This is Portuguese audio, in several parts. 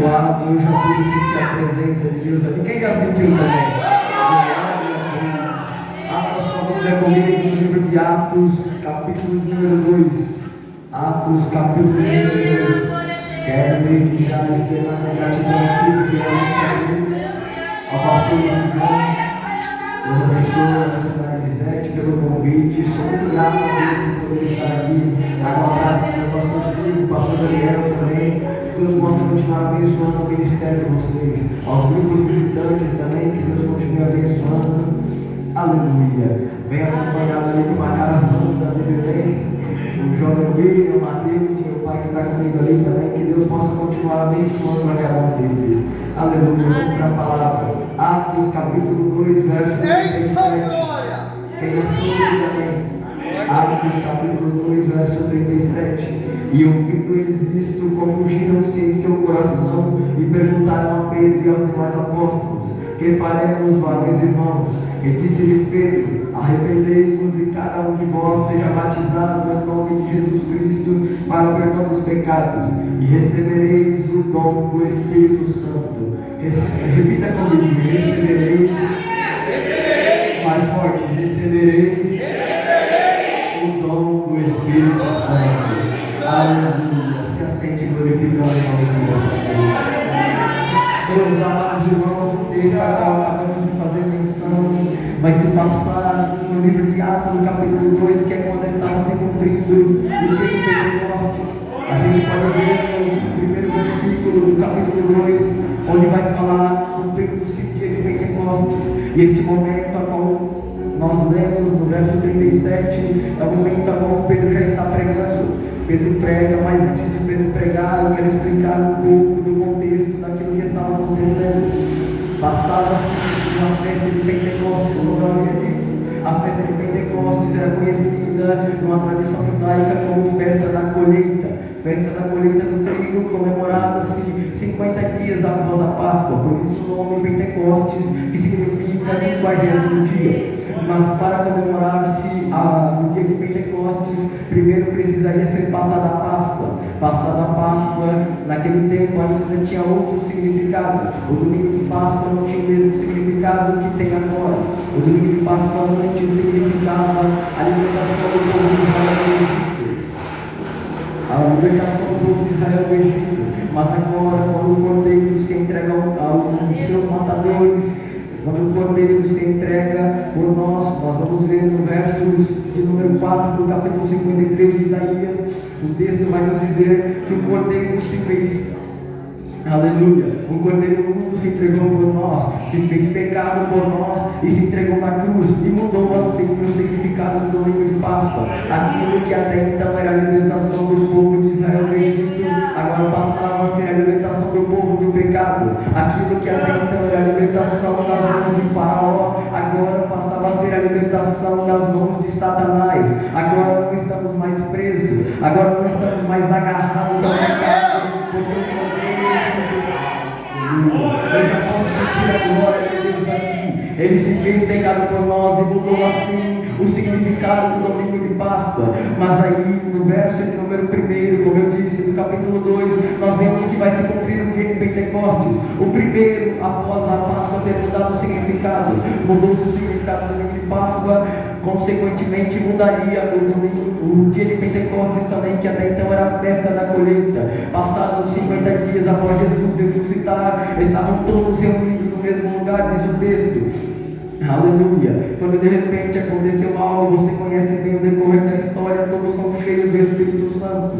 abençoado, eu já pude sentir a presença de Deus ali. Quem já sentiu também? Abra sua Bíblia comigo no livro de Atos, capítulo número 2. Atos, capítulo número 2. Quero desde já externar minha gratidão aqui, primeiramente a Deus, ao pastor Luciano. Deus abençoe a missionária Elisete pelo convite. Sou muito grato a Deus por poder estar aqui. Aguardado pelo pastor Silvio, o pastor Daniel também. Que Deus possa continuar abençoando o ministério de vocês. Aos grupos visitantes também, que Deus continue abençoando. Aleluia. Venha acompanhado ali com uma caravana da Belém. O jovem William, o Mateus, meu pai que está comigo ali também. Que Deus possa continuar abençoando a cada um deles. Aleluia. Vamos para a palavra. Atos capítulo 2, verso 37. Quem achou, amém. Atos capítulo 2, verso 37. E ouvindo eles isto, confundiram-se em seu coração e perguntaram a Pedro e aos demais apóstolos: que faremos, varões irmãos? E disse-lhes Pedro: arrependei-vos e cada um de vós seja batizado em nome de Jesus Cristo para o perdão dos pecados, e recebereis o dom do Espírito Santo. Repita comigo: recebereis. Mais forte: recebereis o dom do Espírito Santo. Aleluia. Se assente glorificando o nome de Deus. Meus amados irmãos, o texto que acabamos de fazer menção vai se passar no livro de Atos, no capítulo 2, que é quando estava se cumprindo o dia de Pentecostes. A gente pode ver no primeiro versículo do capítulo 2, onde vai falar do dia de Pentecostes. E este momento a qual nós lemos no verso 37, é o momento a qual Pedro já está pregando. Pedro prega, mas antes de Pedro pregar, eu quero explicar um pouco do contexto daquilo que estava acontecendo. Passava-se uma festa de Pentecostes no Egito. A festa de Pentecostes era conhecida numa tradição judaica como festa da colheita. Festa da colheita do trigo, comemorada-se 50 dias após a Páscoa, por isso o nome Pentecostes, que significa 50º dia. Mas para comemorar-se no dia de Pentecostes, primeiro precisaria ser passada a Páscoa. Passada a Páscoa, naquele tempo ainda tinha outro significado. O domingo de Páscoa não tinha o mesmo significado que tem agora. O domingo de Páscoa antes significava a libertação do povo de Israel do Egito. A libertação do povo de Israel do Egito. Mas agora, quando o cordeiro se entrega aos seus matadores, quando o cordeiro se entrega por nós vamos ver no versos de número 4 do capítulo 53 de Isaías, o texto vai nos dizer que o cordeiro se fez, aleluia, o cordeiro do mundo se entregou por nós, se fez pecado por nós e se entregou na cruz e mudou assim o significado do domingo de Páscoa. Aquilo que até então era a libertação do povo de Israel do Egito, agora passava a ser a libertação do povo do pecado. Aquilo que até então era a libertação das mãos de Faraó, agora passava a ser a libertação das mãos de Satanás. Agora não estamos mais presos, agora não estamos mais agarrados ao pecado, porque o cordeiro eu já posso sentir a glória de Deus aqui. Ele se fez pecado por nós e mudou assim o significado do domingo de Páscoa. Mas aí no verso de número 1, como eu disse, no capítulo 2, nós vemos que vai se cumprir o dia de Pentecostes. O primeiro, após a Páscoa ter mudado o significado, mudou-se o significado do domingo de Páscoa, consequentemente mudaria o dia de Pentecostes também, que até então era a festa da colheita. Passados 50 dias após Jesus ressuscitar, estavam todos reunidos no mesmo lugar, diz o texto. Aleluia. Quando de repente aconteceu algo, você conhece bem o decorrer da história, todos são cheios do Espírito Santo.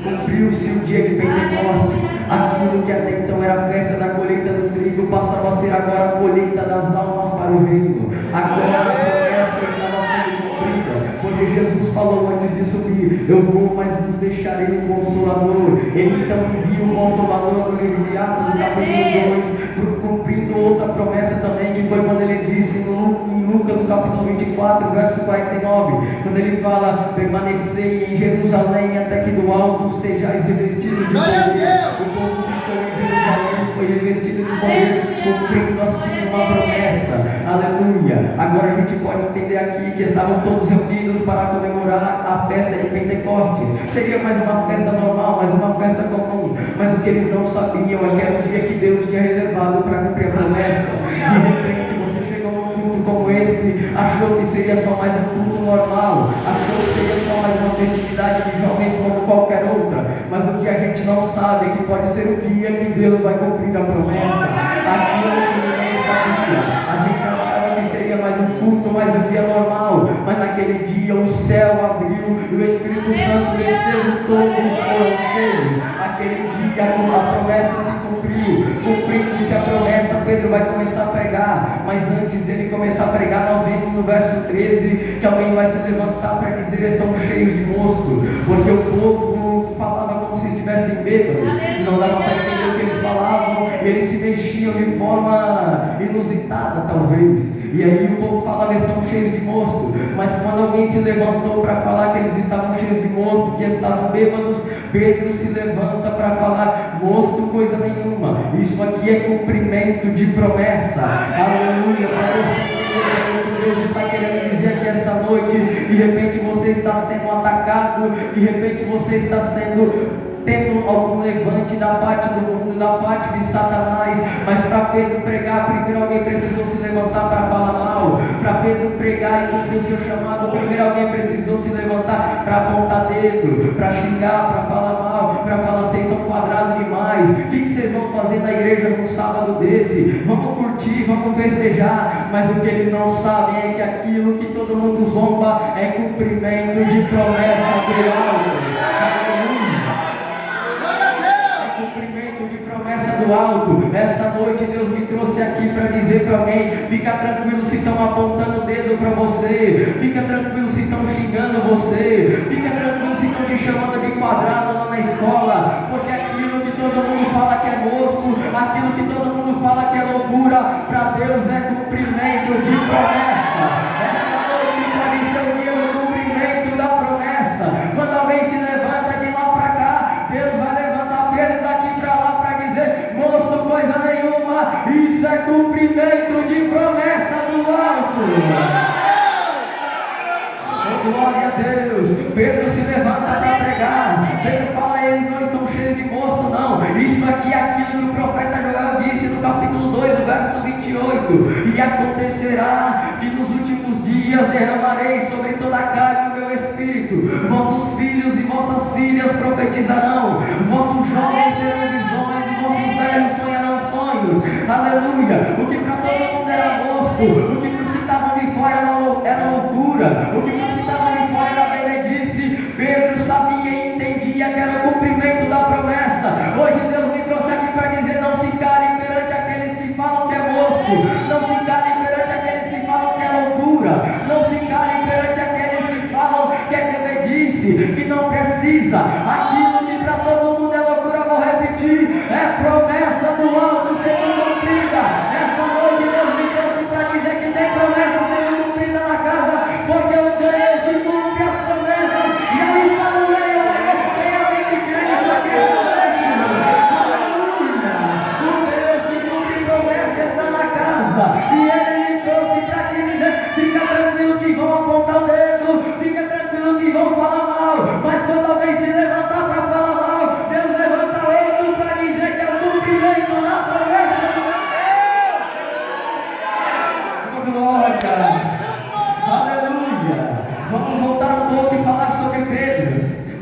Cumpriu-se o dia de Pentecostes. Aquilo que até então era a festa da colheita do trigo passava a ser agora a colheita das almas para o reino. Agora a promessa estava sendo cumprida, porque Jesus falou antes de subir: eu vou, mas vos deixarei o Consolador. Ele então envia o Consolador no livro de Atos, no capítulo 2, cumprindo outra promessa também, que foi quando ele disse em Lucas, no capítulo 24, verso 49, quando ele fala: permanecei em Jerusalém até que do alto sejais revestidos de poder. O povo que ficou em Jerusalém foi revestido de poder, cumprindo assim uma promessa. Aleluia. Agora a gente pode entender aqui que estavam todos reunidos para comemorar a festa de Pentecostes. Seria mais uma festa normal, mais uma festa comum, mas o que eles não sabiam é que era o dia que Deus tinha reservado para cumprir a promessa. De repente você chegou num culto como esse, achou que seria só mais um culto normal, achou que seria só mais uma festividade de jovens como qualquer outra, mas o que a gente não sabe é que pode ser o dia que Deus vai cumprir a promessa. Aquilo que ninguém sabia, a gente achava que seria mais um culto, mais um dia normal, mas naquele dia o céu abriu e o Espírito Santo desceu e todos foram cheios. Aquele dia a promessa se cumpriu. Cumprindo-se a promessa, Pedro vai começar a pregar, mas antes dele começar a pregar, nós vemos no verso 13 que alguém vai se levantar para dizer: estão cheios de mosto, porque o povo falava como se estivessem bêbados, não dava para entender o que eles falavam, e eles se mexiam de forma inusitada talvez, e aí o povo falava: estão cheios de mosto. Mas quando alguém se levantou para falar que eles estavam cheios de mosto, que estavam bêbados, Pedro se levanta para falar: mosto coisa nenhuma, isso aqui é cumprimento de promessa. Aleluia, para o Senhor, que Deus está querendo dizer aqui essa noite. De repente você está sendo atacado, de repente você está tendo algum levante da parte do mundo, da parte de Satanás, mas para Pedro pregar, primeiro alguém precisou se levantar para falar mal. Para Pedro pregar e cumprir o seu chamado, primeiro alguém precisou se levantar para apontar dedo, para xingar, para falar mal, para falar: vocês são quadrados demais, o que vocês vão fazer na igreja num sábado desse? Vamos curtir, vamos festejar. Mas o que eles não sabem é que aquilo que todo mundo zomba é cumprimento de promessa de algo. Cumprimento de promessa do alto. Essa noite Deus me trouxe aqui para dizer para alguém: fica tranquilo se estão apontando o dedo para você, fica tranquilo se estão xingando você, fica tranquilo se estão te chamando de quadrado lá na escola, porque aquilo que todo mundo fala que é mosco, aquilo que todo mundo fala que é loucura, para Deus é cumprimento de promessa. Essa noite pode ser o dia do cumprimento da promessa. Quando alguém se levanta de lá para cá, Deus vai levantar Pedro daqui para lá para dizer: moço, coisa nenhuma, isso é cumprimento de promessa do alto. Oh, glória a Deus. Pedro se levanta para pregar. Pedro fala: eles não estão cheios de mosto, não. Isso aqui é aquilo que o profeta Joel disse no capítulo 2, do verso 28. E acontecerá que nos últimos dias derramarei sobre toda a carne o meu espírito. Vossos filhos e vossas filhas profetizarão, vossos jovens terão visões e vossos velhos sonharão sonhos. Aleluia. O que para todo mundo era mosco, o que para os que estavam de fora era loucura, o que para os que estavam de fora era benedice, Pedro sabia e entendia que era o cumprimento da promessa. Hoje Deus me trouxe aqui para dizer: não se calem perante aqueles que falam que é mosco, não se calem perante aqueles que falam que é loucura, não se calem perante aqueles que falam que é benedice, que não precisa. Aquilo que para todo mundo é loucura, vou repetir, é promessa do alto sendo cumprida. Essa noite Deus me trouxe para dizer que tem promessa sendo cumprida na casa, porque o Deus que cumpre as promessas já está no meio. Tem alguém que crê nisso aqui essa noite? Aleluia! O Deus que cumpre promessas está na casa, e Ele me trouxe para te dizer: fica tranquilo que vão apontar o dedo, fica tranquilo que vão falar mal, mas quando alguém se levantar para falar mal, Deus levanta outro para dizer que é o cumprimento na promessa de Deus. Glória! Aleluia! Vamos voltar um pouco e falar sobre Pedro.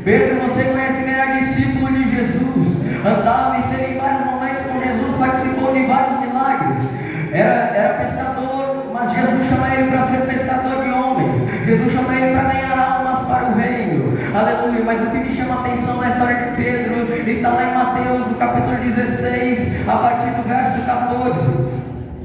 Pedro, você conhece que era discípulo de Jesus, andava e esteve em vários momentos com Jesus, participou de vários milagres, era pescador, mas Jesus chama ele para ser pescador de homens. Jesus chama ele para ganhar almas para o reino. Aleluia. Mas o que me chama a atenção na história de Pedro está lá em Mateus, no capítulo 16, a partir do verso 14,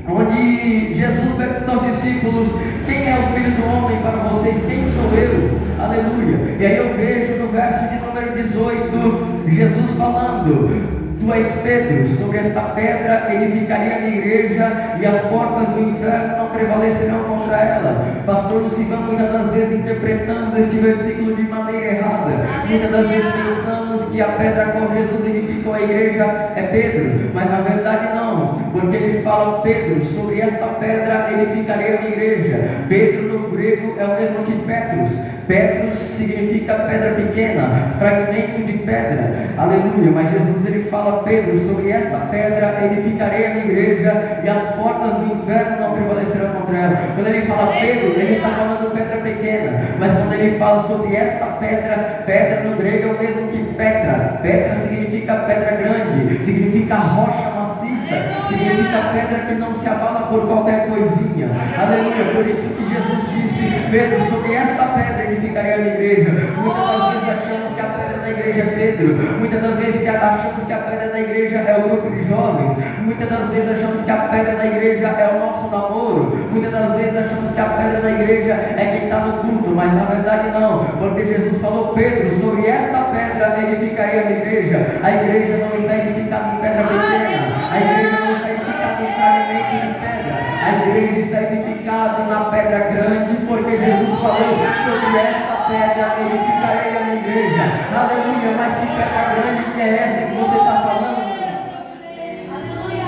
onde Jesus pergunta aos discípulos: quem é o Filho do Homem para vocês? Quem sou eu? Aleluia. E aí eu vejo no verso de número 18, Jesus falando: Tu és Pedro, sobre esta pedra edificaria a minha igreja e as portas do inferno não prevalecerão contra ela. Pastor Lucivão, muitas das vezes interpretamos este versículo de maneira errada. Muitas das vezes pensamos que a pedra a qual Jesus edificou a igreja é Pedro, mas na verdade não, porque ele fala: Pedro, sobre esta pedra edificarei a minha igreja. Pedro no grego é o mesmo que Petros. Petros significa pedra pequena, fragmento de pedra, aleluia. Mas Jesus ele fala: Pedro, sobre esta pedra edificarei a minha igreja e as portas do inferno não prevalecerão contra ela. Quando ele fala Pedro, ele está falando pedra pequena, mas quando ele fala sobre esta pedra, pedra no grego é o mesmo que Petra. Petra significa pedra grande, significa rocha maciça, significa pedra que não se abala por qualquer coisinha, aleluia. Por isso que Jesus disse: Pedro, sobre esta pedra edificarei a minha igreja. Muitas das vezes achamos que a pedra da igreja é Pedro, muitas das vezes achamos que a pedra da igreja é o grupo de jovens, muitas das vezes achamos que a pedra da igreja é o nosso namoro, muitas das vezes achamos que a pedra da igreja é quem está no culto, mas na verdade não, porque Jesus falou: Pedro, sobre esta pedra edificarei a minha igreja. A igreja não está edificada em pedra pequena, a igreja não está edificada em fragmento de pedra, a igreja está edificada na pedra grande, porque Jesus falou: sobre esta pedra edificarei a minha igreja, aleluia. Mas que pedra grande que é essa que você está falando?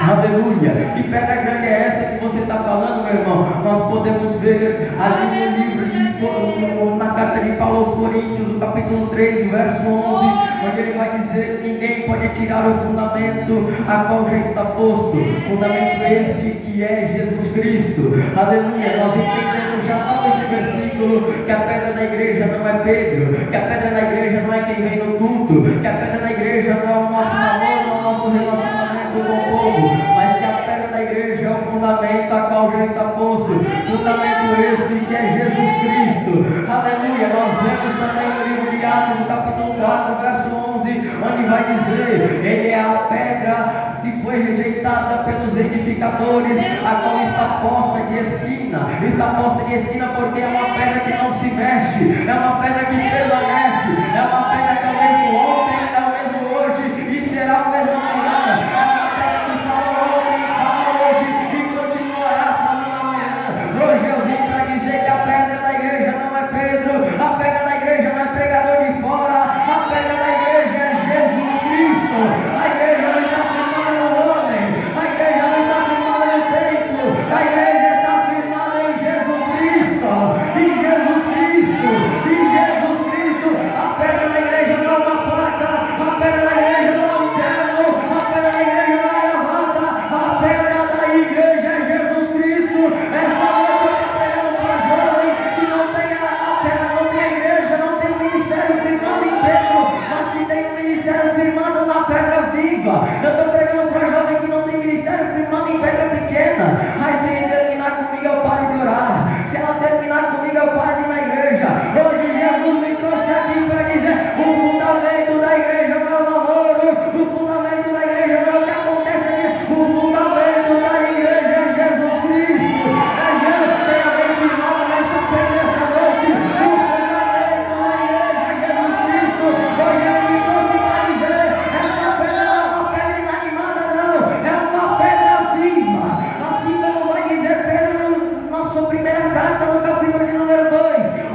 Aleluia. Que pedra grande é essa que você está falando, meu irmão? Nós podemos ver ali no livro na carta de Paulo aos Coríntios, no capítulo 3, verso 11, onde ele vai dizer que ninguém pode tirar o fundamento a qual já está posto, fundamento este que é Jesus Cristo, aleluia. Nós entendemos já só nesse versículo que a pedra da igreja não é Pedro, que a pedra da igreja não é quem vem no culto, que a pedra da igreja não é o nosso namoro, não é o nosso relacionamento com o povo, mas que a pedra da igreja é o fundamento a qual já está posto, fundamento esse que é Jesus Cristo, aleluia. Nós vemos também no livro de Atos, no capítulo 4, verso 11, onde vai dizer: ele é a pedra que foi rejeitada pelos edificadores, a qual está posta de esquina porque é uma pedra que não se mexe, é uma pedra que permanece, é uma pedra que é o mesmo ontem, é o mesmo hoje e será o mesmo amanhã, é uma pedra que fala ontem, fala hoje e continuará falando amanhã. Hoje eu vim para dizer que a pedra da igreja não é Pedro, a pedra da igreja não é pregador de fora, a pedra da igreja é Jesus Cristo. A igreja não está firmada no homem, a igreja não está firmada no templo, a igreja está firmada em Jesus Cristo, em Jesus Cristo, em Jesus Cristo. A pedra da igreja não é uma placa, a pedra da igreja não é um terno, a pedra da igreja não é gravata, a pedra da igreja é Jesus Cristo. Essa noite eu estou pregando para jovem que não tem a pedra, não tem a igreja, não tem o ministério firmado em Pedro, mas que tem o ministério firmado na pedra viva. Eu estou pregando para jovem que não tem ministério firmado em pedra pequena. Aí se ele terminar comigo eu paro de orar, se ela terminar comigo eu paro de ir na igreja. Hoje Jesus me trouxe aqui para dizer: o fundamento da igreja não é o namoro, o fundamento da igreja não é o que acontece aqui, o fundamento da igreja é Jesus Cristo. É Jesus que tem alguém firmado nessa pedra essa noite. O fundamento da igreja é Jesus Cristo. Hoje ele me trouxe para dizer: essa pedra não é uma pedra inanimada, não, é uma pedra viva. Assim como vai dizer Pedro na sua primeira carta, no capítulo de número 2,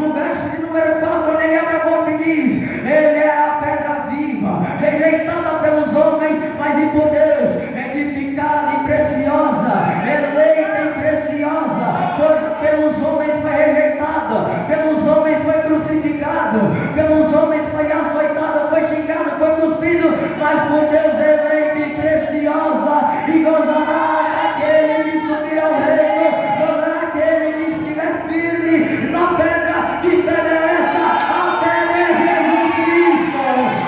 o verso de número 4, onde ele abre a boca e diz: ele é a pedra viva, rejeitada pelos homens, mas e por Deus, edificada e preciosa, eleita e preciosa. Pelos homens foi rejeitada, pelos homens foi crucificado, pelos homens foi açoitado, foi xingado, foi cuspido, mas por Deus eleita e preciosa, e gozará aquele que subir ao reino, gozará aquele que estiver firme na pedra. Que pedra é essa? A pedra é Jesus Cristo,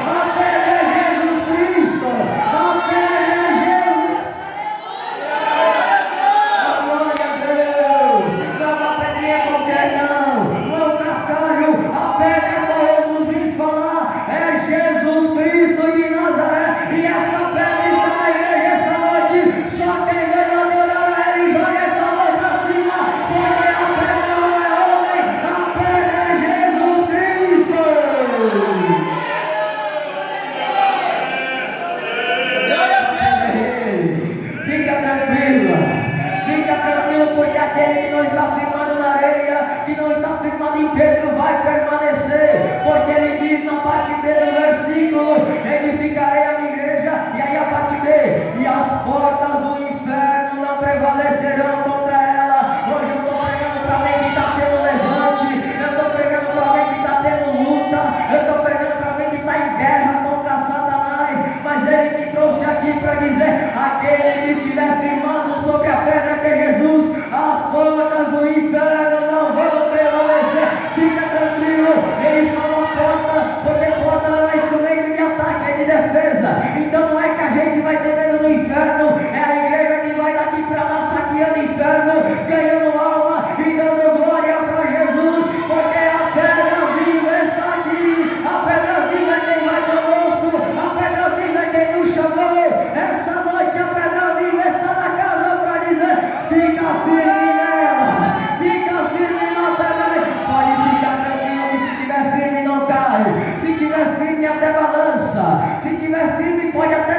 a pedra é Jesus Cristo, a pedra é Jesus. Glória a Deus. Não é uma pedrinha qualquer, não é um cascalho. A pedra que eu vos vim falar é Jesus Cristo de Nazaré, e essa pedra está na igreja essa noite. Só quem veio adorar a Ele joga essa mão para cima, porque a pedra não é homem, a pedra é Jesus Cristo. dizer: aquele que estiver firmando sobre a pedra que é Jesus, as portas do inferno não vão prevalecer. Fica tranquilo, ele fala porta, porque porta não é instrumento de ataque, é de defesa. Então não é que a gente vai ter medo do inferno, é a igreja que vai daqui para lá saqueando o inferno, ganhando alma e dando glória para Jesus, porque a pedra viva está aqui, a pedra viva é quem vai conosco, a pedra viva é quem nos chamou. Essa noite a pedra viva está na casa para dizer: fica firme nela, fica firme na pedra. Pode ficar tranquilo que se estiver firme não cai, se estiver firme até balança, se estiver firme pode até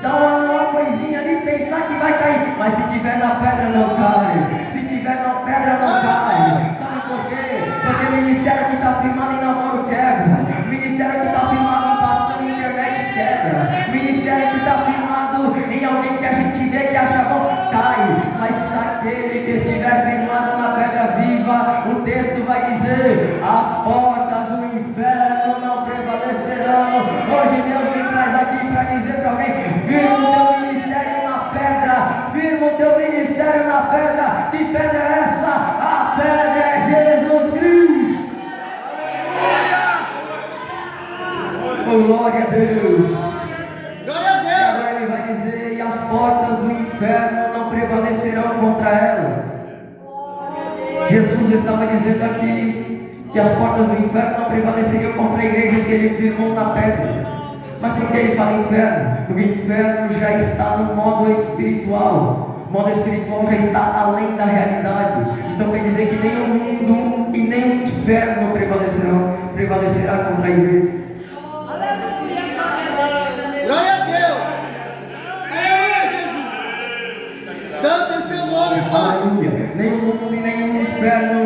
dar uma coisinha ali, pensar que vai cair, mas se tiver na pedra não cai, se tiver na pedra não cai. Sabe por quê? Porque o ministério que está firmado em namoro quebra, ministério que está firmado em pastor em internet quebra, ministério que está firmado em alguém que a gente vê que acha bom cai, mas se aquele que estiver firmado na pedra viva, o texto vai dizer: as portas do inferno não prevalecerão. Hoje Deus me traz aqui para dizer para alguém: firma o teu ministério na pedra, firma o teu ministério na pedra. Que pedra é essa? A pedra é Jesus Cristo. Oh, glória a Deus. Glória a Deus. Agora ele vai dizer: e as portas do inferno não prevalecerão contra ela. Jesus estava dizendo aqui que as portas do inferno não prevaleceriam contra a igreja que ele firmou na pedra. Mas por que ele fala inferno? Porque o inferno já está no modo espiritual. O modo espiritual já está além da realidade. Então quer dizer que nem o mundo e nem o inferno prevalecerá contra a igreja. Glória a Deus. Aleluia, Jesus. Santo é seu nome, Pai. Aleluia. Nem o mundo e nem o inferno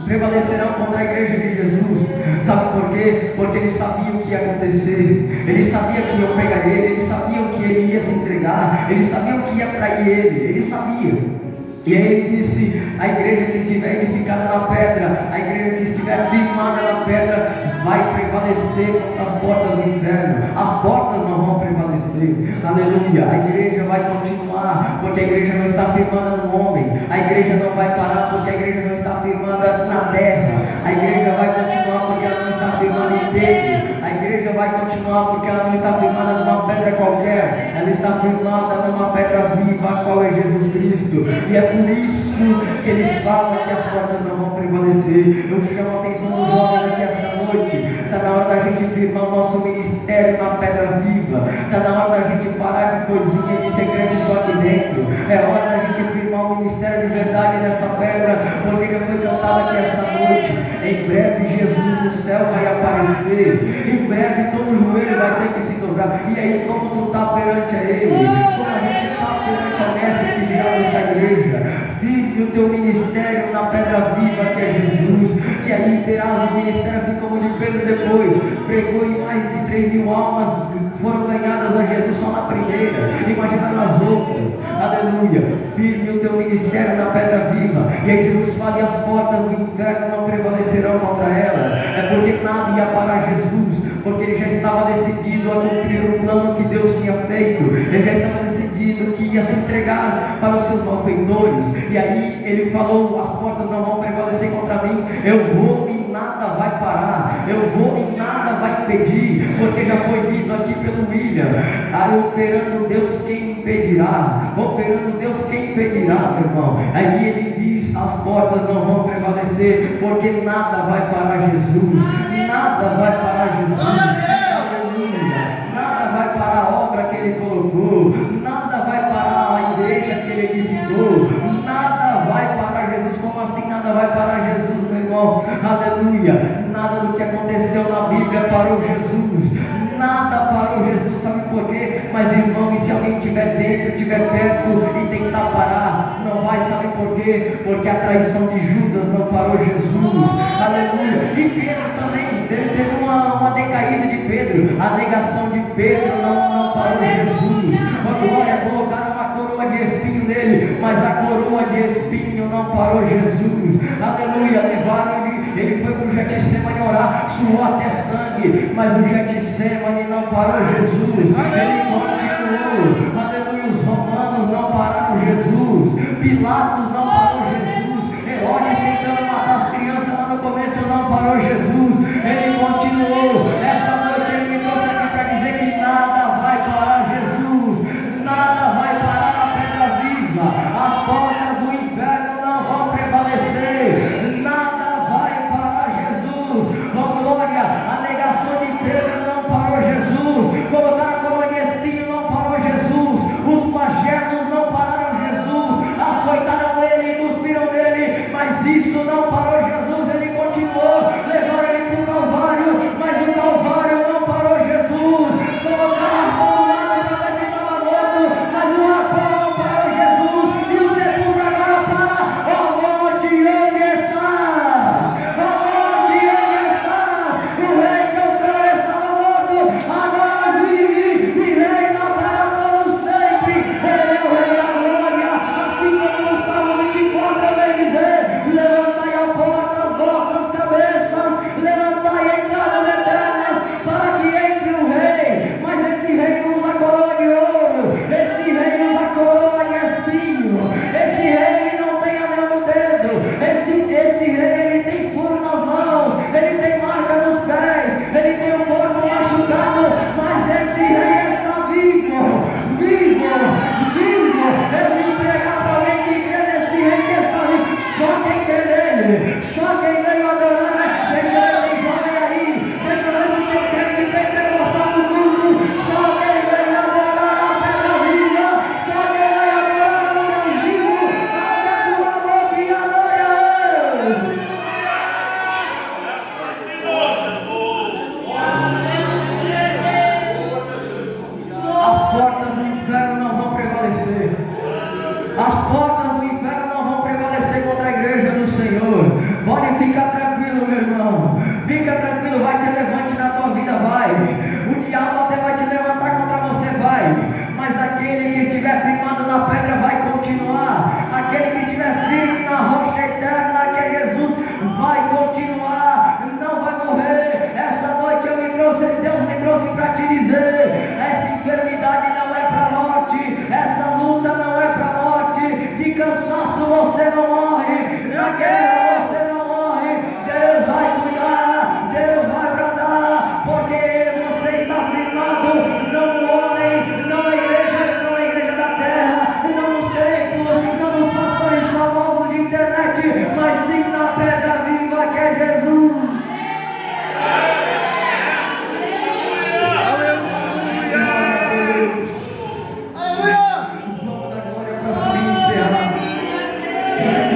prevalecerão contra a igreja de Jesus. Sabe por quê? Porque eles sabiam o que ia acontecer, eles sabiam que iam pegar ele, eles sabiam que ele ia se entregar, eles sabiam que ia trair ele, eles sabiam. E aí ele disse: a igreja que estiver edificada na pedra, a igreja que estiver firmada na pedra, vai prevalecer contra as portas do inferno. As portas não vão prevalecer. Aleluia. A igreja vai continuar, porque a igreja não está firmada no homem. A igreja não vai parar, porque a igreja não está firmada na terra. A igreja vai continuar, porque ela não está firmada em Pedro. A igreja vai continuar, porque ela não está firmada numa pedra qualquer. Ela está firmada numa pedra viva, a qual é Jesus Cristo. E é por isso que ele fala que as portas não vão prevalecer. Eu chamo a atenção dos jovens aqui essa noite. Está na hora da gente firmar o nosso ministério na pedra viva. Está na hora da gente parar de coisinha de segredo só aqui dentro. É hora da gente firmar o ministério de verdade nessa pedra, porque já foi cantado aqui essa noite. Em breve Jesus no céu vai aparecer. Em breve todo joelho vai ter que se dobrar. E aí, como tu está perante a Ele, como a gente está perante ao Mestre que virá nessa igreja, firme o teu ministério na pedra viva que é Jesus, que aí terás o ministério assim como de Pedro depois, pregou e mais de 3.000 almas foram ganhadas a Jesus só na primeira, imagina nas outras. Aleluia. Firme o teu ministério na pedra viva. E aí Jesus fala: e as portas do inferno não prevalecerão contra ela. É porque nada ia parar Jesus, porque ele já estava decidido a cumprir o plano que Deus tinha feito. Ele já estava decidido que ia se entregar para os seus malfeitores. E aí ele falou: as portas não vão prevalecer contra mim. Eu vou e nada vai parar. Eu vou e nada vai impedir, porque já foi dito aqui pelo William: operando Deus, quem impedirá? Operando Deus, quem impedirá, meu irmão? Aí ele diz: as portas não vão prevalecer, porque nada vai parar Jesus. Nada vai parar Jesus. Aleluia. Nada vai parar a obra que ele colocou. Nada vai parar a igreja que ele edificou. Nada vai parar Jesus. Como assim nada vai parar Jesus, meu irmão? Aleluia. Nada do que aconteceu na Bíblia parou Jesus. Nada parou Jesus. Sabe por quê? Mas irmão, e se alguém estiver dentro, estiver perto e tentar parar, não vai. Sabe por quê? Porque a traição de Judas não parou Jesus. Aleluia. E Pedro também teve uma decaída de Pedro. A negação de Pedro não parou Jesus. Glória, colocaram uma coroa de espinho nele, mas a coroa de espinho não parou Jesus. Aleluia. Levaram ele ele foi para o Getsemane orar, suou até sangue, mas o Getsemane não parou Jesus, ele continuou, aleluia. Os romanos não pararam Jesus, Pilatos não parou Jesus, Herodes tentando matar as crianças lá no começo não parou Jesus, ele continuou. Essa noite ele me trouxe aqui para dizer que nada vai parar Jesus, nada vai parar a pedra viva, as portas do inferno não vão prevalecer, nada vai parar Jesus. Oh glória, a negação de Pedro não parou Jesus, colocaram a coroa de espinho não parou Jesus, os flagelos não pararam Jesus, açoitaram ele e cuspiram nele, mas isso não parou Jesus, ele continuou, levaram ele para o Calvário, mas o Calvário não parou Jesus, colocaram a mão do lado para ver se estava morto, mas o arpão não parou Jesus, e o sepulcro agora para. Oh morte, onde estás? Oh morte, onde estás? O rei que outrora estava morto, agora vive e reina para todo sempre, ele é o rei da glória, assim como no Salmo 24 vem dizer: levantai a porta as vossas cabeças, levantai a entradas eternas, para que entre o rei. Mas esse rei não usa coroa de ouro, esse rei usa coroa de espinho, esse rei não tem anel no dedo, esse rei ele tem furo nas mãos, ele tem marca nos pés, ele tem o corpo machucado, mas esse rei está vivo, vivo, vivo. Eu vim pregar para alguém que crê nesse rei que está vivo, só quem crê nele, só quem veio adorar, né? Deixa eu ver, jovem aí, deixa eu ver se tem crente pentecostal no mundo, só quem veio adorar a pedra viva, só quem veio adorar o Deus vivo, abre a tua boca e adora ele. As portas do inferno não vão prevalecer. As portas do inferno não vão prevalecer contra a igreja do Senhor. Pode ficar tranquilo, meu irmão. Fica tranquilo, vai ter levante na tua vida, vai. O diabo até vai te levantar contra você, vai. Mas aquele que estiver firmado na pedra vai continuar. Aquele que estiver firme na rocha eterna, que é Jesus, vai continuar. Não vai morrer. Essa noite Deus me trouxe para te dizer: essa enfermidade não é para a morte, essa luta não é para a morte, de cansaço você não morre, na guerra você não morre, Deus vai cuidar, Deus vai bradar, porque você está firmado, não no homem, não na igreja da terra, não nos templos, não nos pastores famosos de internet, mas sim na pedra viva que é Jesus.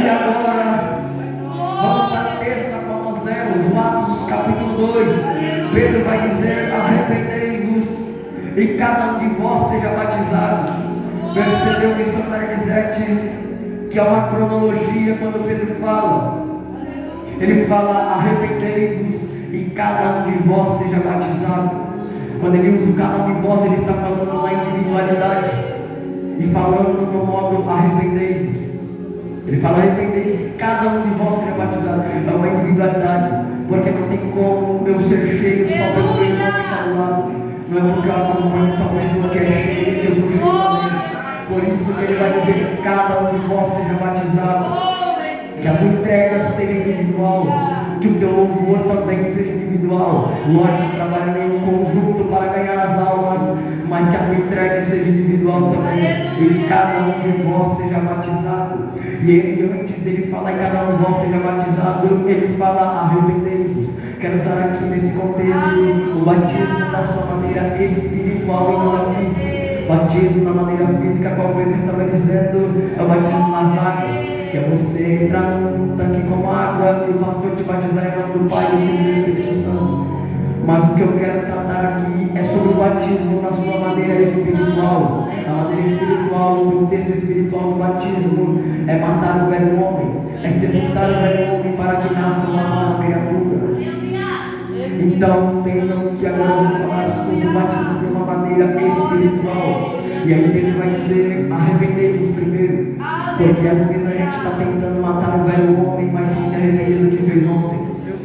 E agora, vamos para o texto a qual nós lemos, Atos capítulo 2. Pedro vai dizer: arrependei-vos e cada um de vós seja batizado. Percebeu o missionário Lisete que há uma cronologia quando Pedro fala. Ele fala: arrependei-vos e cada um de vós seja batizado. Quando ele usa o cada um de vós, ele está falando na individualidade e falando no modo arrependei-vos. Ele fala: arrependei-vos que cada um de vós seja batizado. É uma individualidade, porque não tem como eu ser cheio só pelo meu irmão que está do lado. Não é porque eu acompanho tal pessoa que é cheia que eu sou cheio também. Por isso que ele vai dizer que cada um de vós seja batizado. Que a tua entrega seja individual, que o teu louvor também seja individual. Lógico, trabalhando em conjunto para ganhar as almas, mas que a tua entrega seja individual também, e cada um de vós seja batizado. E ele, antes dele falar e cada um de vós seja batizado, ele fala: arrependei-vos. Quero usar aqui nesse contexto o batismo da sua maneira espiritual e não física. Batismo na maneira física, qual Pedro estava dizendo, é o batismo nas águas, que é você entrar num tanque com água e o pastor te batizar em nome do Pai, do Filho e do Espírito Santo. Mas o que eu quero tratar aqui é sobre o batismo na sua maneira espiritual. A maneira espiritual, o texto espiritual do batismo é matar o velho homem, é sepultar o velho homem para que nasça uma nova criatura. Então entendam que agora eu vou falar sobre o batismo de uma maneira espiritual. E aí ele vai dizer: arrependei-vos primeiro, porque às vezes a gente está tentando matar o velho homem, mas sem se arrepender do que fez ontem.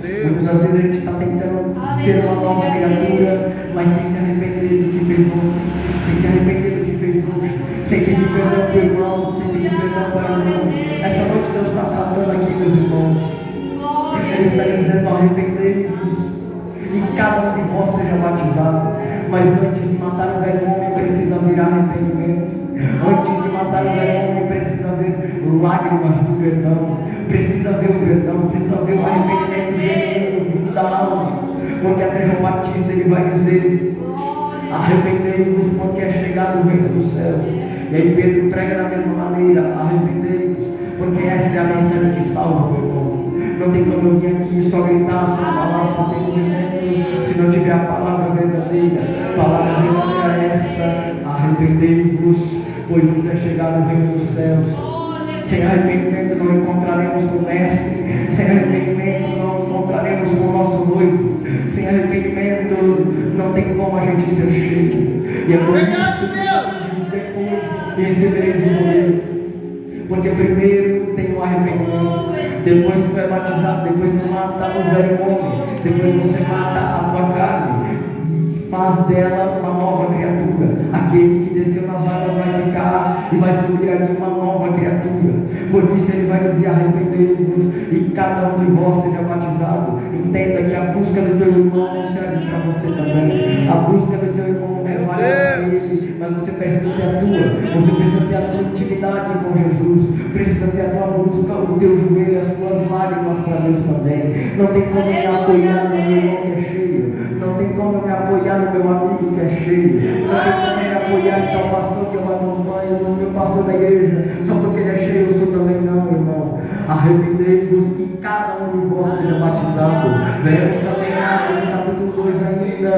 Muitas vezes a gente está tentando ser uma nova criatura, mas sem se arrepender do que fez ontem, sem se arrepender do que fez hoje, sem pedir perdão para o irmão, sem pedir perdão para o irmão. Essa noite Deus está tratando aqui, meus irmãos. Ele está dizendo: arrependei-vos e cada um de vós seja batizado. Mas antes de matar o velho homem precisa haver arrependimento. Antes de matar o velho homem precisa haver lágrimas do perdão. Precisa haver o perdão, precisa haver o arrependimento genuíno da alma. Porque até João Batista ele vai dizer: arrependei-vos porque é chegado o reino dos céus. E aí Pedro prega da mesma maneira: arrependei-vos porque esta é a mensagem que salva, meu irmão. Não tem como eu vir aqui só gritar, só falar, só ter movimento, se não tiver a palavra verdadeira. A palavra verdadeira é essa: arrependei-vos, pois vos é chegado o reino dos céus. Sem arrependimento não encontraremos com o Mestre. Sem arrependimento não encontraremos com o nosso noivo. Sem arrependimento não tem como a gente ser cheio. E é por isso que depois recebereis o poder. Porque primeiro tem o arrependimento, depois tu é batizado, depois tu mata o velho homem, depois você mata a tua carne e faz dela uma nova criatura. Aquele que desceu nas águas vai ficar e vai subir ali uma nova criatura. Por isso ele vai dizer: arrependei-vos e cada um de vós seja batizado. Entenda que a busca do teu irmão não serve para você também. A busca do teu irmão é válida, mas você precisa ter a tua. Você precisa ter a tua intimidade com Jesus. Precisa ter a tua busca, o teu joelho, as tuas lágrimas para Deus também. Não tem como me apoiar no meu irmão que é cheio. Não tem como me apoiar no meu amigo que é cheio. Não tem como me apoiar em tal pastor que eu acompanho, no meu pastor da igreja, só porque ele é cheio, eu sou também não, irmão. Arrependei-vos e cada um de vós seja batizado. Veremos também Atos no capítulo 2 ainda,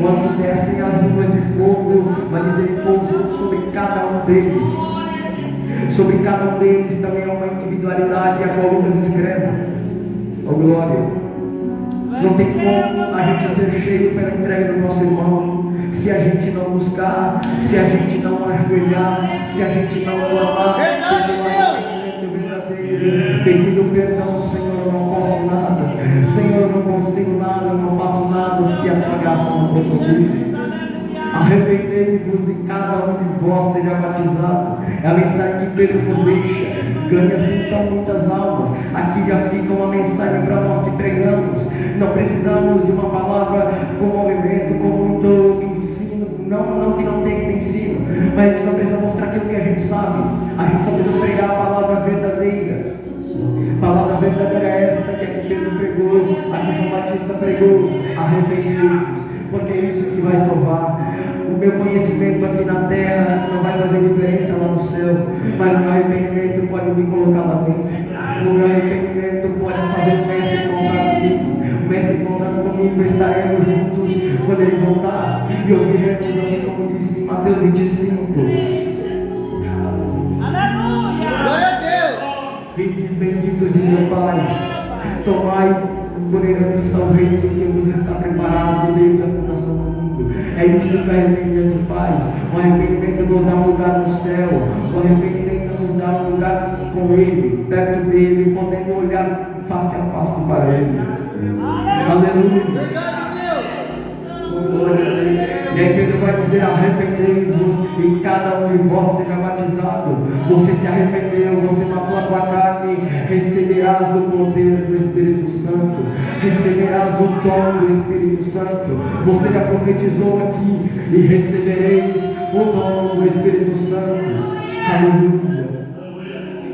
quando descem as nuvens de fogo, vai dizer que pousou sobre cada um deles. Sobre cada um deles também há uma individualidade a qual Lucas escreve. Oh glória! Não tem como a gente ser cheio pela entrega do nosso irmão, se a gente não buscar, se a gente não ajoelhar, se a gente não clamar, pedindo perdão. Senhor, eu não posso nada, Senhor, eu não consigo nada, eu não faço nada se a tua graça não for comigo. Arrependei-vos e cada um de vós seja batizado. É a mensagem que Pedro nos deixa. Ganha-se então muitas almas. Aqui já fica uma mensagem para nós que pregamos. Não precisamos de uma palavra com movimento, com muito ensino. Não que não tem que ter ensino, mas a gente não precisa mostrar aquilo que a gente sabe. A gente só precisa pregar a palavra verdadeira. A palavra verdadeira é esta que aqui Pedro pregou, aqui João Batista pregou: arrependei-vos, porque é isso que vai salvar. O meu conhecimento aqui na terra não vai fazer diferença lá no céu, mas o meu arrependimento pode me colocar lá dentro. O meu arrependimento pode fazer o mestre encontrar comigo. O mestre encontrando comigo, estaremos juntos quando ele voltar e ouviremos assim como disse em Mateus 25. Aleluia! Glória a Deus! Filhos benditos de meu Pai, tomai por herança o reino que vos está preparado desde a fundação do mundo. É isso que o arrependimento faz. O arrependimento nos dá um lugar no céu. O arrependimento nos dá um lugar com Ele, perto dEle, podendo olhar face a face para Ele. Aleluia! E aí Pedro vai dizer: arrependei-vos e cada um de vós seja batizado. Você se arrependeu, você matou a tua carne, receberás o poder do Espírito Santo, receberás o dom do Espírito Santo. Você já profetizou aqui: e recebereis o dom do Espírito Santo. Aleluia!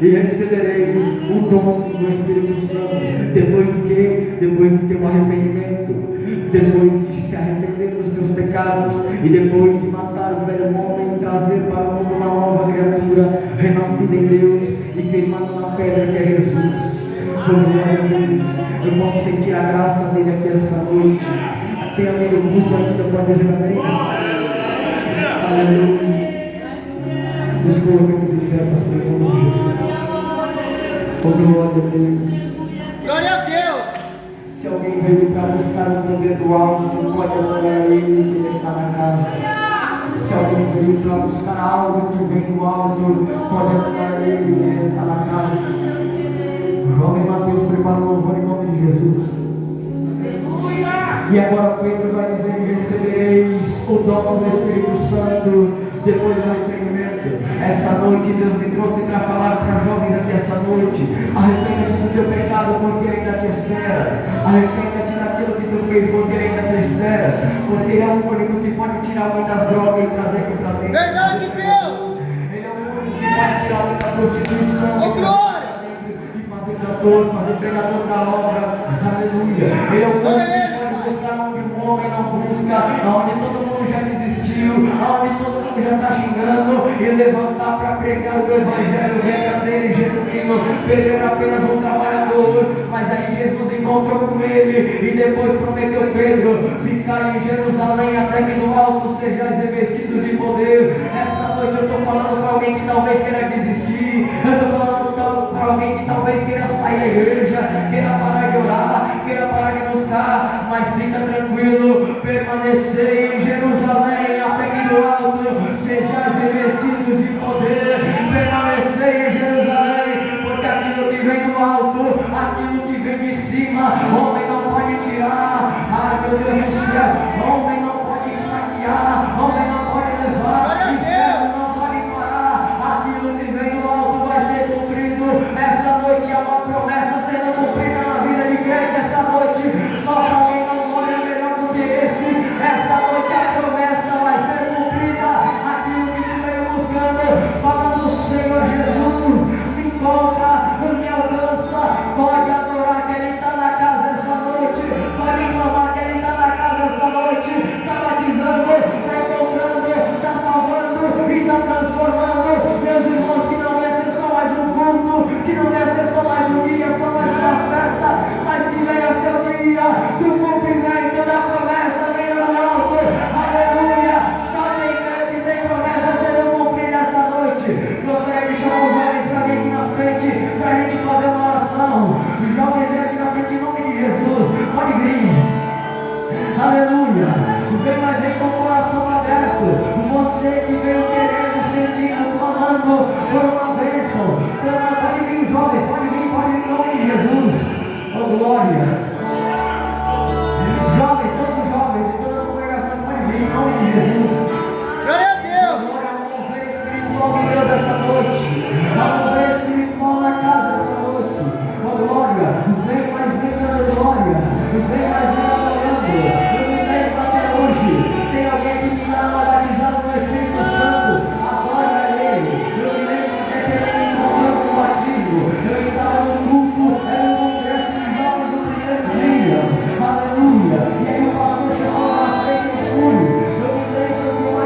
E recebereis o dom do Espírito Santo. Depois de quê? Depois de ter um arrependimento, depois de se arrepender dos teus pecados, e depois de matar o velho homem e trazer para o mundo uma nova criatura, renascida em Deus e queimando na pedra que é Jesus. Glória a Deus! Eu posso sentir a graça dele aqui essa noite. Tem alguém no culto ainda, pode dizer amém? Aleluia! Nos colocamos em pé, pastor, em nome de Jesus. Oh, glória a Deus! Glória a Deus! Se alguém veio para buscar o poder do alto, pode adorar a Ele, que Ele está na casa. Se alguém veio para buscar algo que vem do alto, pode adorar a Ele, que Ele está na casa. João e Mateus preparam o louvor em nome de Jesus. E agora Pedro vai dizer que recebereis o dom do Espírito Santo depois do arrependimento. Essa noite Deus me trouxe para falar para jovens aqui essa noite. Arrependa-te do teu pecado, porque Ele ainda te espera. Arrependa-te daquilo que tu fez, porque Ele ainda te espera. Porque Ele é o único que pode tirar alguém das drogas e trazer aqui para dentro. Verdade, Deus. Ele é o único que pode tirar alguém da prostituição. Oh, glória. E fazer cantor, fazer pregador da obra. Aleluia. Ele é o único que pode buscar onde o homem não busca, onde todo mundo já desistiu, onde todo mundo já está xingando, e levantar para pregar o evangelho verdadeiro e genuíno. Pedro era apenas um trabalhador, mas aí Jesus encontrou com ele e depois prometeu Pedro: ficar em Jerusalém até que do alto sejais revestidos de poder. Essa noite eu estou falando para alguém que talvez queira desistir, eu estou falando para alguém que talvez queira sair da igreja, queira parar de orar, queira parar de buscar, mas fica tranquilo, permanecer em Jerusalém até que do alto sejais revestidos de poder. Permanecer em Jerusalém, porque aquilo que vem do alto, aquilo que vem de cima, homem não pode tirar. Ai meu Deus do céu, homem não pode saquear, homem não pode levar, inferno não pode parar. Aquilo que vem do alto vai ser cumprido. Essa noite há uma promessa sendo cumprida na vida de crente. Essa noite só para alguém não pode é melhor do que esse. Essa noite a promessa vai ser cumprida. Aquilo que tu veio buscando, falando: Senhor Jesus, me encontra, me alcança. Pode adorar que Ele está na casa essa noite. Pode clamar que Ele está na casa essa noite. Está batizando, está encontrando, está salvando e está transformando. Meus irmãos, que não ia ser só mais um culto, que não ia ser só mais um dia, só mais uma festa, mas que venha ser o dia do cumprimento da promessa vinda do alto. Aleluia! Só quem crê que tem promessa sendo cumprida essa noite. Gostaria de chamar os jovens para vir aqui na frente, para a gente fazer uma oração. Os jovens vêm aqui na frente em nome de Jesus. Pode vir. Aleluia! Vem, mas vem com o coração aberto. Você que veio querendo, sentindo, clamando por uma bênção. Pode vir os jovens, pode vir em nome de Jesus. Oh glória! Jovens, todos os jovens de todas as congregações, pode vir em nome de Jesus. Glória a Deus. Glória ao mover espiritual de Deus essa noite. Ao mover espiritual na casa essa noite. Oh glória! Vem mais, vem dando glória. Vem mais, vem adorando. Eu me lembro até hoje. Tem alguém que me dá uma batizada no Espírito Santo. Adore a Ele. Eu me lembro até que Ele me encontrou com o batismo. Eu estava no culto, era um congresso de jovens no primeiro dia. Aleluia! E aí o pastor chegou na frente, eu fui. Eu me lembro de uma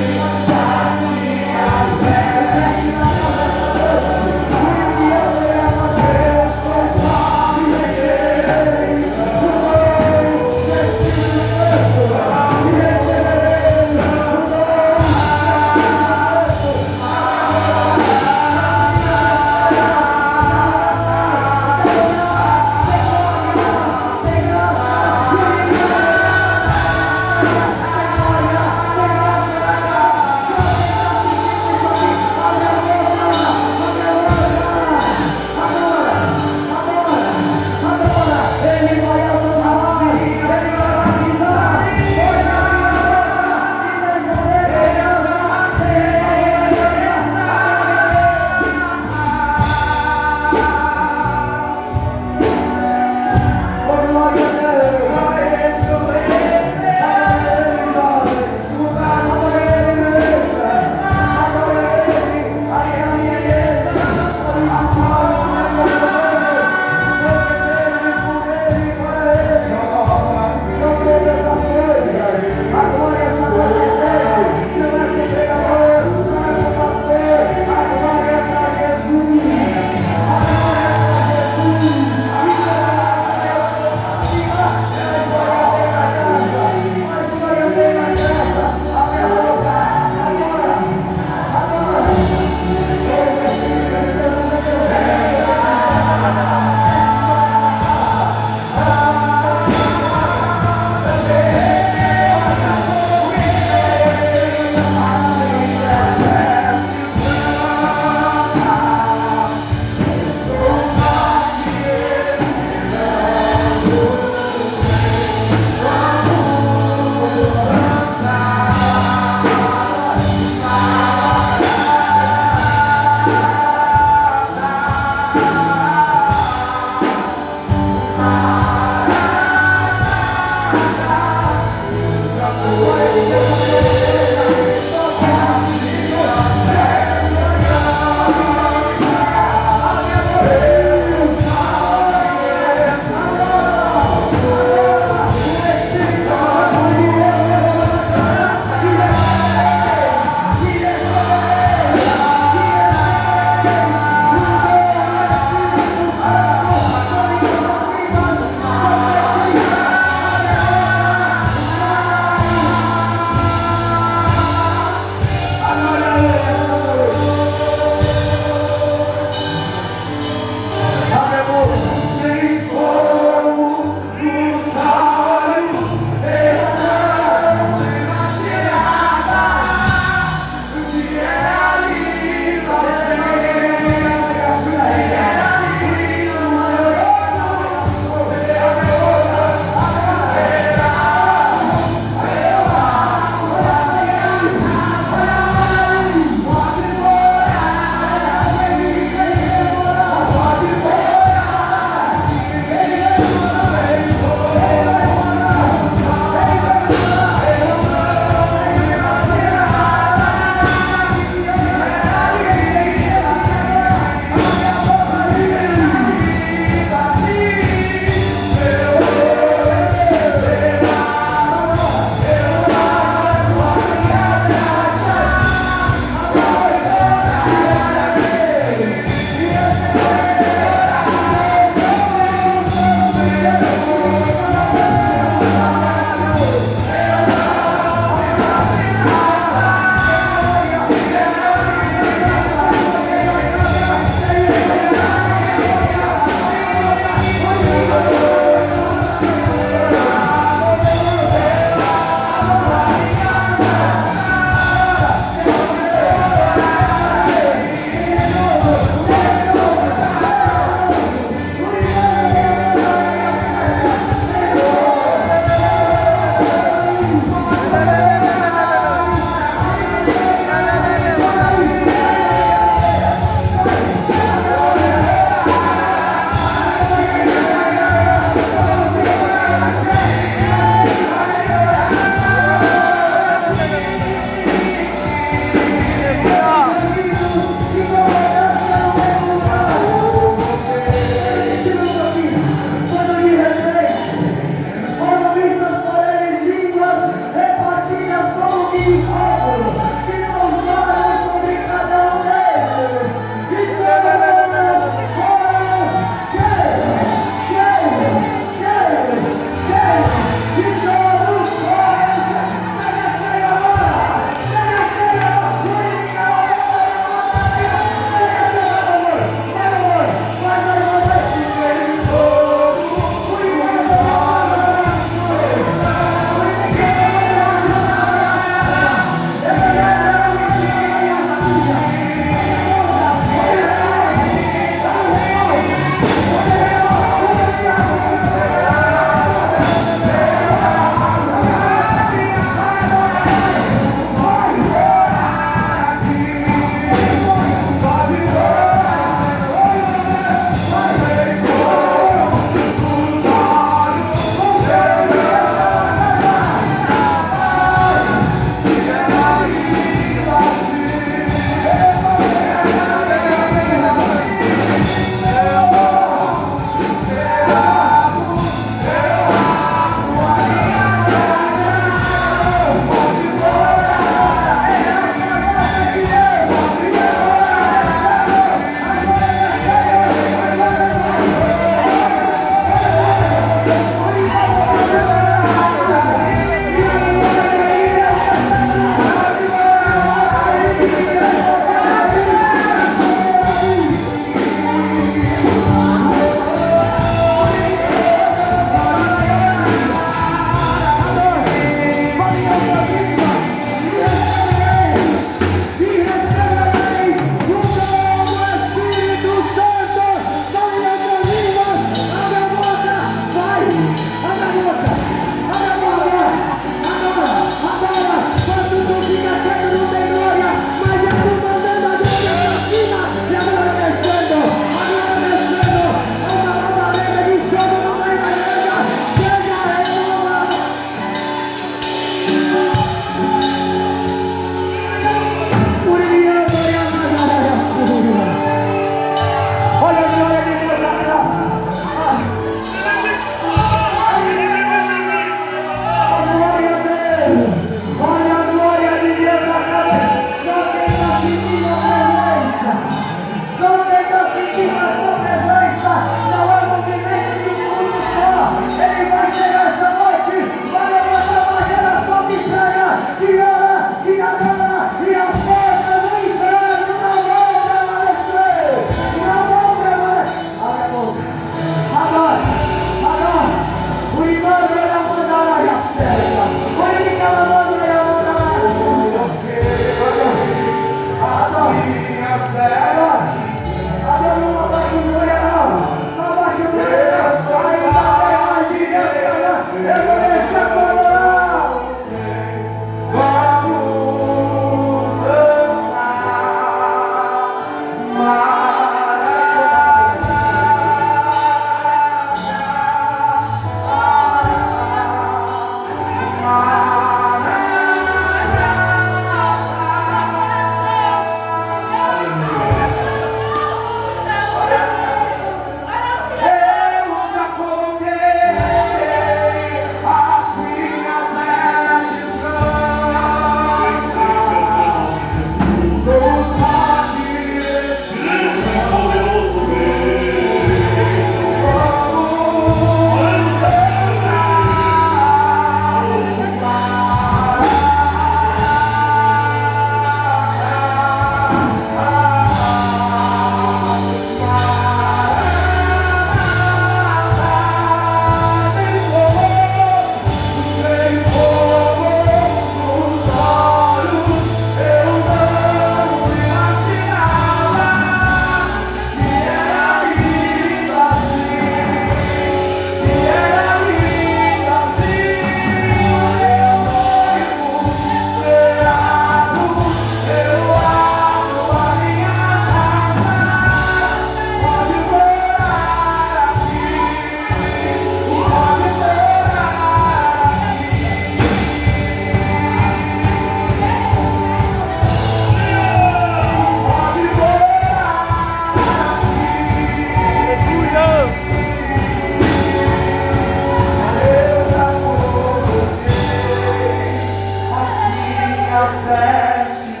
as vestes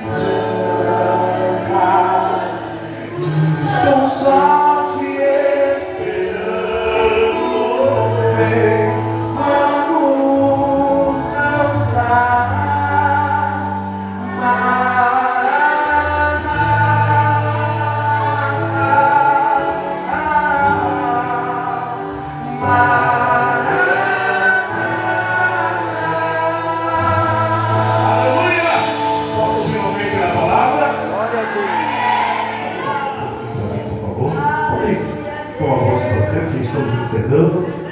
brancas, estou só te esperando. Vem, vamos dançar. Aleluia! Posso ouvir uma vez a palavra? Glória a Deus. Por favor. Isso. Com a voz para sempre, estamos encerrando.